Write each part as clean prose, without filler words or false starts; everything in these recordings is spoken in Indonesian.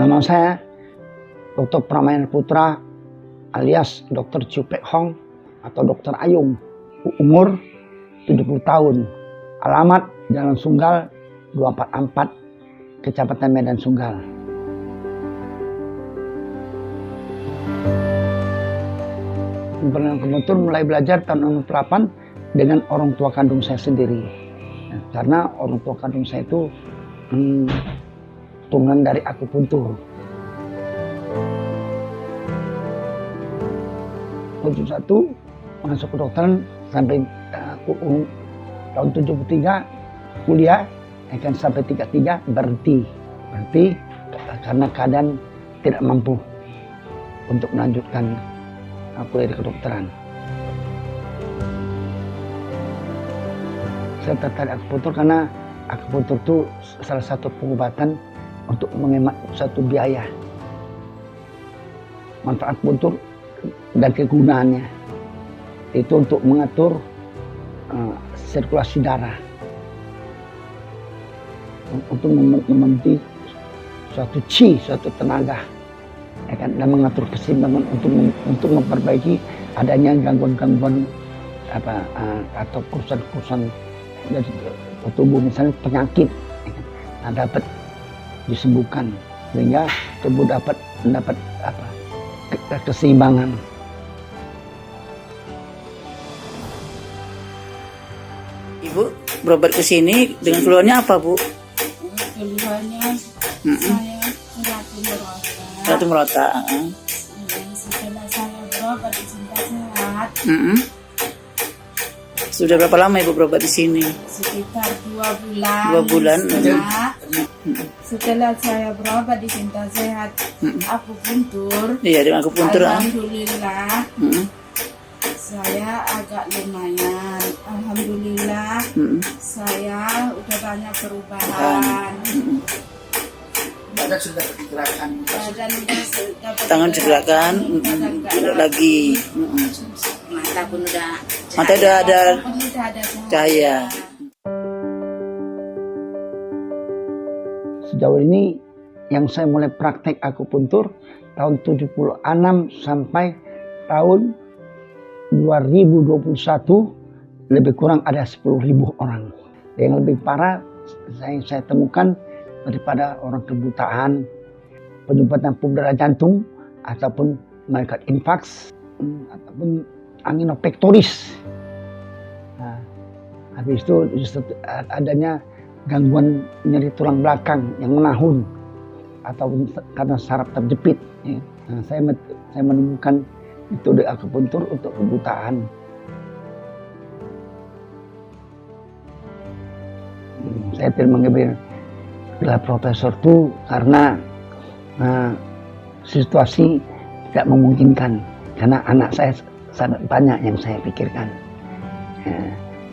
Nama saya Dr. Pramana Putra alias Dr. Chiu Pek Hong atau Dr. Ayung. Umur 70 tahun. Alamat Jalan Sunggal 244, Kecamatan Medan Sunggal. Kebetulan mulai belajar tahun 68 dengan orang tua kandung saya sendiri. Karena orang tua kandung saya itu turunan dari akupuntur. 71 masuk kedokteran sampai tahun 73 kuliah, akan sampai 33 berhenti karena keadaan tidak mampu untuk melanjutkan kuliah di kedokteran. Saya tertarik akupuntur karena akupuntur itu salah satu pengobatan untuk menghemat satu biaya. Manfaat akupuntur dan kegunaannya itu untuk mengatur sirkulasi darah, untuk memenuhi suatu suatu tenaga, dan mengatur keseimbangan untuk memperbaiki adanya gangguan-gangguan atau kerusakan dari tubuh, misalnya penyakit, dapat disembuhkan sehingga tubuh dapat mendapat keseimbangan. Ibu berobat ke sini dengan keluhannya apa, Bu? Keluhannya saya Ratu merota. Setelah saya berobat di Cinta Sehat Sudah berapa lama Ibu berobat di sini? sekitar 2 bulan. 2 bulan. Setelah saya berobat di Cinta Sehat, akupuntur. Iya, dengan akupuntur. Alhamdulillah, saya agak lumayan. Alhamdulillah, saya udah banyak perubahan. Badan sudah digerakkan. Badan udah dapat Tangan digerakkan, tidak lagi. Mata pun udah Mata udah ada ada cahaya. Sejauh ini yang saya mulai praktek akupuntur tahun 76 sampai tahun 2021 lebih kurang ada 10.000 orang. Yang lebih parah saya temukan daripada orang kebutaan, penyumbatan pembuluh jantung, ataupun malaikat infaks, ataupun angina pectoris. Nah, habis itu adanya gangguan nyeri tulang belakang yang menahun ataupun karena saraf terjepit. Nah, saya menemukan metode akupuntur untuk kebutaan. Saya tidak mengambil gelar profesor itu karena situasi tidak memungkinkan, karena anak saya sangat banyak yang saya pikirkan.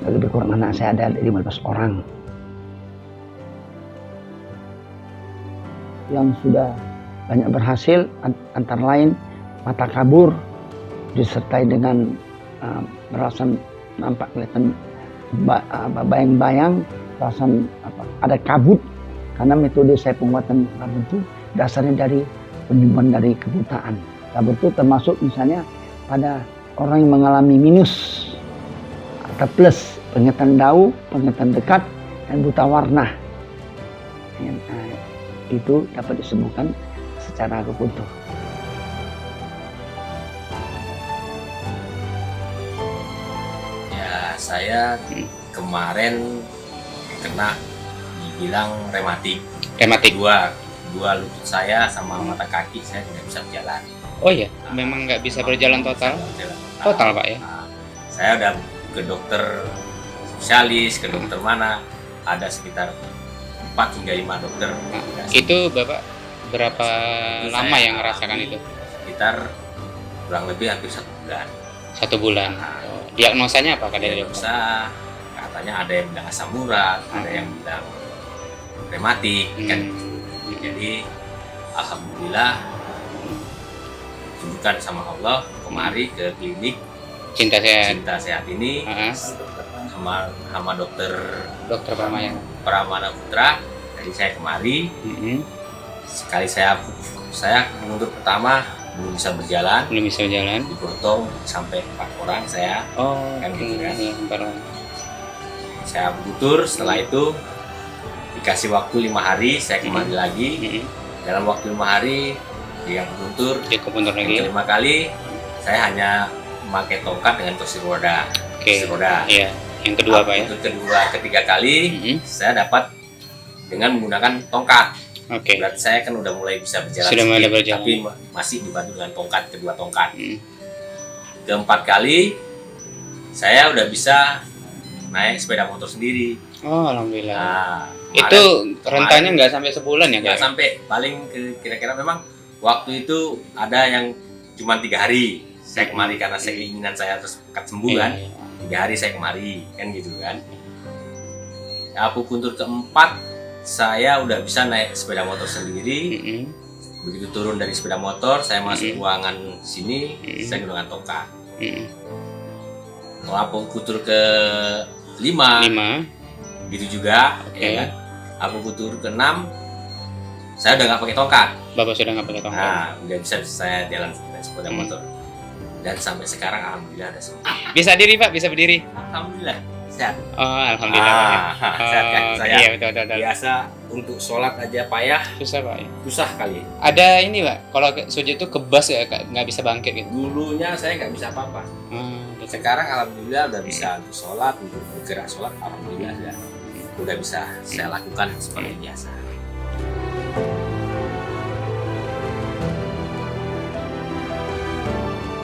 Lebih kurang anak saya ada 15 orang. Yang sudah banyak berhasil antara lain mata kabur disertai dengan perasaan nampak kelihatan bayang-bayang, perasaan ada kabut, karena metode saya pengobatan kabut itu dasarnya dari penyembuhan dari kebutaan. Kabut itu termasuk misalnya pada orang yang mengalami minus atau plus, penglihatan jauh, penglihatan dekat, dan buta warna. Itu dapat disembuhkan secara akupuntur. Ya, saya kemarin kena dibilang rematik. Dua lutut saya sama mata kaki saya tidak bisa berjalan. Oh iya, memang nggak bisa berjalan total? Total, Pak, ya? Saya udah ke dokter spesialis, ke dokter mana, ada sekitar 4 hingga 5 dokter. Itu Bapak berapa Itu lama saya yang ngerasakan itu? Sekitar kurang lebih hampir 1 bulan. 1 bulan. Oh, diagnosanya apa dari dokter? Diagnosa katanya ada yang bilang asam urat, ada yang bilang rematik kan. Jadi alhamdulillah tunjukkan sama Allah kemari ke klinik Cinta Sehat. Cinta Sehat ini sama dokter Dokter Pramana. Pramana Putra. Jadi saya kemari, sekali saya mundur pertama belum bisa berjalan, digotong sampai 4 orang saya. Kan gitu kan. Saya butur, setelah itu dikasih waktu 5 hari, saya kembali lagi. Dalam waktu 5 hari dia butur lagi. 5 kali saya hanya memakai tongkat dengan kursi roda. Iya. Yang kedua Pak ya? Untuk ketiga kali saya dapat dengan menggunakan tongkat. Berarti saya kan udah mulai bisa berjalan, tapi masih dibantu dengan kedua tongkat. Keempat kali saya udah bisa naik sepeda motor sendiri. Alhamdulillah. Nah, itu rentanya nggak sampai sebulan ya? Nggak sampai, paling kira-kira memang waktu itu ada yang cuma 3 hari. Saya kemari karena keinginan saya terus sembuh kan. 3 hari saya kemari kan gitu kan. Akupuntur keempat saya udah bisa naik sepeda motor sendiri. Begitu turun dari sepeda motor, saya masuk ruangan sini, saya gunakan tongkat. Kalau akupuntur ke 5, gitu juga. Ya kan? Akupuntur ke 6, saya udah nggak pakai tongkat. Bapak sudah nggak pakai tongkat. Nah, udah bisa saya jalan sepeda motor. Dan sampai sekarang alhamdulillah ada sembuh. Bisa diri Pak, bisa berdiri. Alhamdulillah sehat. Alhamdulillah. Sehat kan saya. Iya betul. Biasa untuk sholat aja payah. Susah Pak. Susah kali. Ada ini Pak, kalau sujud itu kebas ya, nggak bisa bangkit gitu. Dulunya saya nggak bisa apa-apa. Sekarang alhamdulillah udah bisa untuk sholat, untuk bergerak sholat, alhamdulillah udah bisa saya lakukan seperti biasa.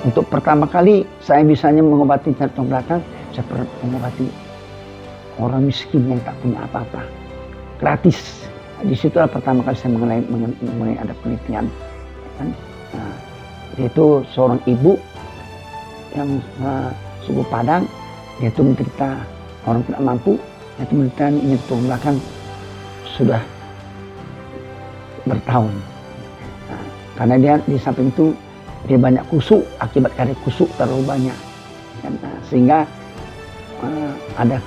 Untuk pertama kali saya bisanya mengobati jantung belakang, saya pernah mengobati orang miskin yang tak punya apa-apa, gratis. Di situ pertama kali saya mengenai ada penelitian, kan? Nah, itu seorang ibu yang suku Padang, dia itu menderita orang tidak mampu, itu menderita jantung belakang sudah bertahun. Nah, karena dia di samping itu dia banyak kusuk, akibat karena kusuk terlalu banyak, dan, sehingga ada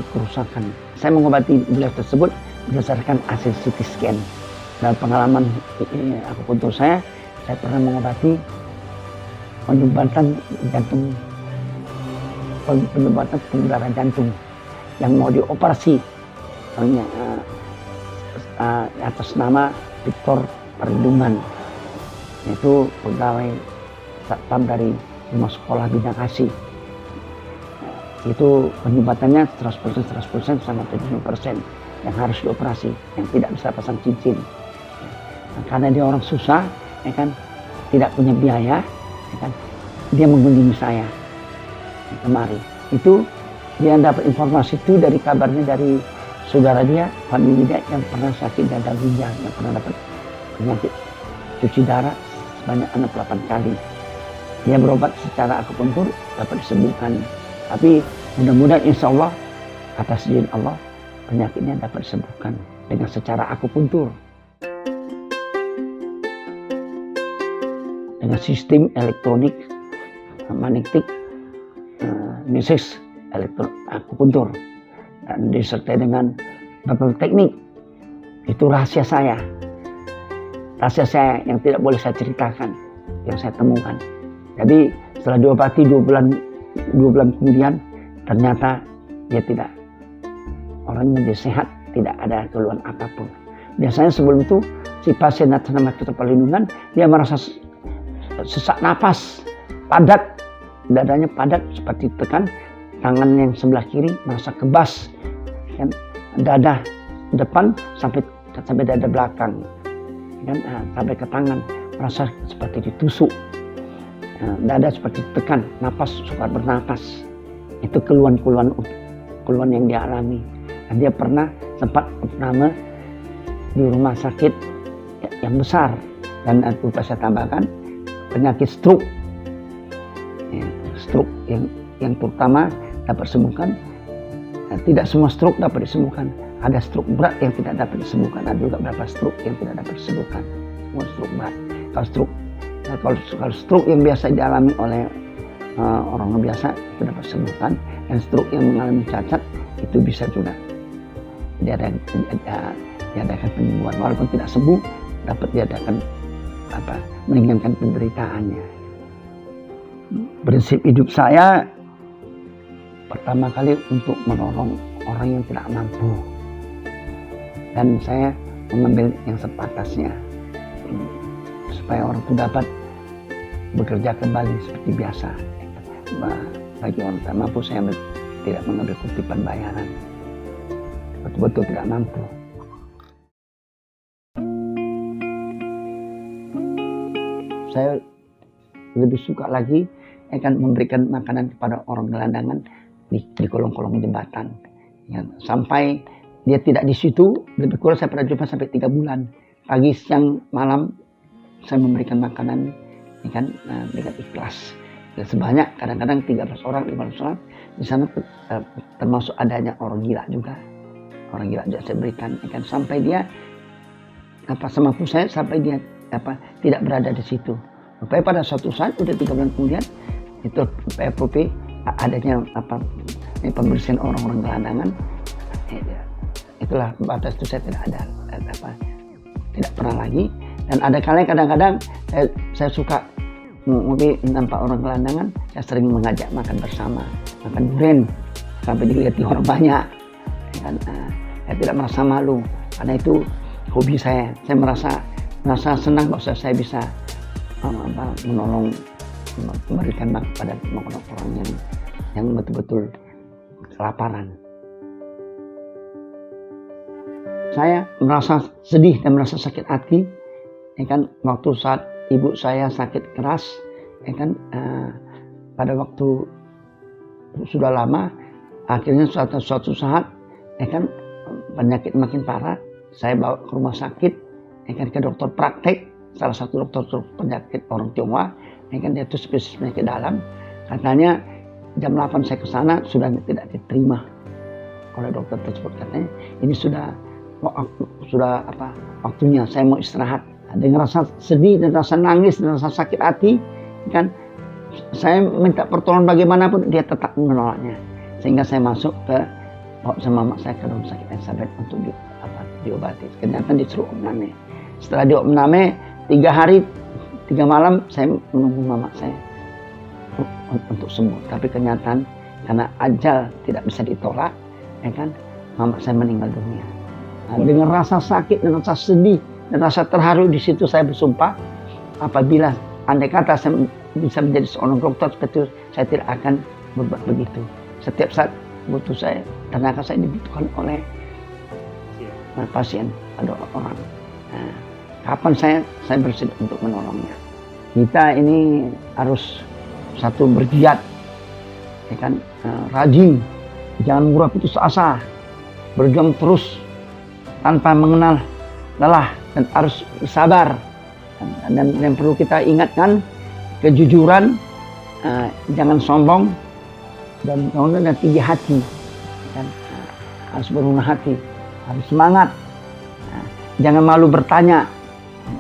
kerusakan. Saya mengobati beliau tersebut berdasarkan hasil CT scan. Dalam pengalaman akupuntur saya pernah mengobati penyumbatan jantung, penyumbatan pembuluh jantung yang mau dioperasi, atas nama Victor Perlindungan. Itu pegawai satpam dari rumah sekolah Bina Kasih. Itu penyumbatannya 100% sama 70% yang harus dioperasi, yang tidak bisa pasang cincin. Nah, karena dia orang susah, ya kan, tidak punya biaya, ya kan, dia mengunjungi saya kemari. Itu dia dapat informasi itu dari kabarnya dari saudara dia, famili dia yang pernah sakit gagal ginjal, yang pernah dapat penyakit cuci darah sebanyak 68 kali. Dia berobat secara akupuntur, dapat disembuhkan. Tapi mudah-mudahan insya Allah atas izin Allah penyakitnya dapat disembuhkan dengan secara akupuntur. Dengan sistem elektronik magnetik message akupuntur dan disertai dengan beberapa teknik. Itu rahasia saya yang tidak boleh saya ceritakan, yang saya temukan. Jadi setelah diobati 2 bulan kemudian ternyata dia tidak, orangnya dia sehat, tidak ada keluhan apapun. Biasanya sebelum itu si pasien atas nama Victor Perlindungan dia merasa sesak napas, padat, dadanya padat seperti tekan, tangan yang sebelah kiri merasa kebas, kan, dada depan sampai dada belakang, kan, sampai ke tangan merasa seperti ditusuk, dada seperti tekan, napas sukar bernapas. Itu keluhan yang dia alami. Dan dia pernah sempat opname di rumah sakit yang besar, dan itu saya tambahkan penyakit stroke, stroke yang terutama dapat disembuhkan. Tidak semua stroke dapat disembuhkan. Ada stroke berat yang tidak dapat disembuhkan. Ada juga beberapa stroke yang tidak dapat disembuhkan. Semua stroke berat. Kalau stroke yang biasa dialami oleh orang biasa itu dapat disembuhkan. Dan stroke yang mengalami cacat itu bisa juga. Jadi diadakan penyembuhan, walaupun tidak sembuh dapat diadakan meringankan penderitaannya. Prinsip hidup saya pertama kali untuk menolong orang yang tidak mampu, dan saya mengambil yang sepatasnya supaya orang itu dapat bekerja kembali seperti biasa. Bagi orang tak mampu saya tidak mengambil kutipan bayaran, betul-betul tidak mampu. Saya lebih suka lagi akan memberikan makanan kepada orang gelandangan di kolong-kolong jembatan. Ya, sampai dia tidak di situ, lebih kurang saya pernah jumpa sampai 3 bulan. Pagi, siang, malam saya memberikan makanan dengan ikhlas. Ya, sebanyak kadang-kadang 13 orang, 15 orang. Di sana termasuk adanya orang gila juga. Orang gila juga saya berikan, kan sampai dia semampu saya, sampai dia tidak berada di situ. Sampai pada suatu saat udah 3 bulan kemudian itu PFP adanya pembersihan orang-orang gelandangan. Itulah batas itu saya tidak ada tidak pernah lagi. Dan ada kalanya kadang-kadang saya suka nampak orang gelandangan, saya sering mengajak makan bersama, makan durian sampai dilihat orang banyak. Dan saya tidak merasa malu karena itu hobi saya. Saya merasa senang kalau saya bisa menolong, memberikan makan kepada orang yang betul-betul kelaparan. Saya merasa sedih dan merasa sakit hati, waktu saat ibu saya sakit keras, pada waktu sudah lama, akhirnya suatu saat, penyakit makin parah, saya bawa ke rumah sakit, ke dokter praktek, salah satu dokter penyakit orang Tionghoa, dia itu spesialis penyakit dalam. Katanya jam 8 saya ke sana sudah tidak diterima oleh dokter tersebut. Katanya ini sudah waktunya saya mau istirahat. Dengan rasa sedih dan rasa nangis dan rasa sakit hati, saya minta pertolongan bagaimanapun, dia tetap menolaknya. Sehingga saya masuk sama mama saya ke rumah sakit Elizabeth untuk diobati. Kenyataan disuruh Om Name. Setelah di Om Name 3 hari 3 malam saya menunggu mama saya untuk sembuh. Tapi kenyataan karena ajal tidak bisa ditolak, mama saya meninggal dunia. Dengan rasa sakit dan rasa sedih dan rasa terharu di situ saya bersumpah, apabila andai kata saya bisa menjadi seorang dokter seperti itu, saya tidak akan berbuat begitu. Setiap saat butuh saya, tenaga saya dibutuhkan oleh pasien, ada orang. Kapan saya bersedia untuk menolongnya. Kita ini harus satu bergiat, rajin, jangan murah putus asa, berjuang terus tanpa mengenal lelah, dan harus sabar. Dan yang perlu kita ingatkan, kejujuran, jangan sombong, dan tinggi hati, harus berunah hati, harus semangat, jangan malu bertanya,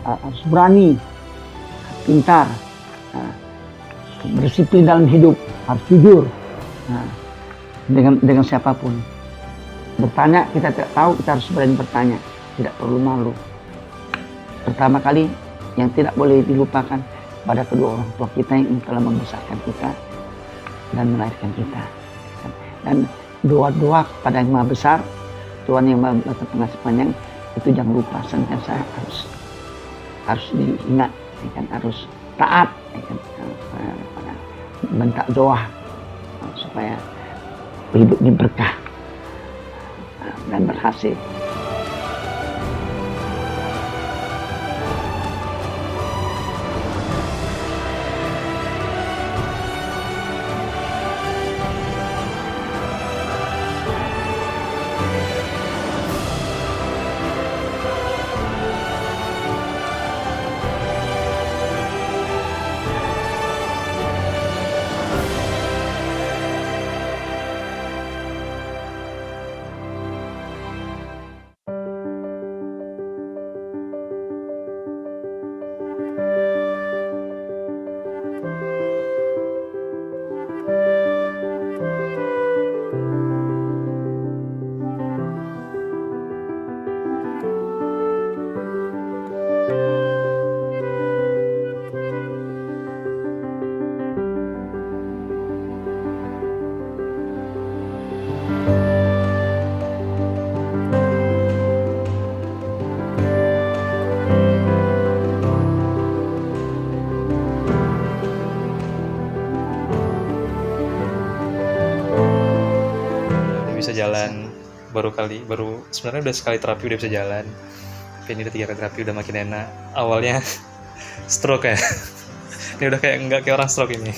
harus berani, pintar, berdisiplin dalam hidup, harus jujur dengan siapapun. Bertanya, kita tidak tahu, kita harus berani bertanya, tidak perlu malu. Pertama kali yang tidak boleh dilupakan pada kedua orang tua kita yang telah membesarkan kita dan melahirkan kita. Dan doa-doa pada yang Maha Besar, Tuhan yang Maha Pengasih Penyayang, itu jangan lupa. Senantiasa harus diingat, harus taat, bentak doa supaya hidup ini berkah dan berhasil. bisa jalan, baru sebenarnya udah sekali terapi udah bisa jalan, tapi ini udah 3 kali terapi udah makin enak. Awalnya stroke ya, ini udah kayak nggak kayak orang stroke ini.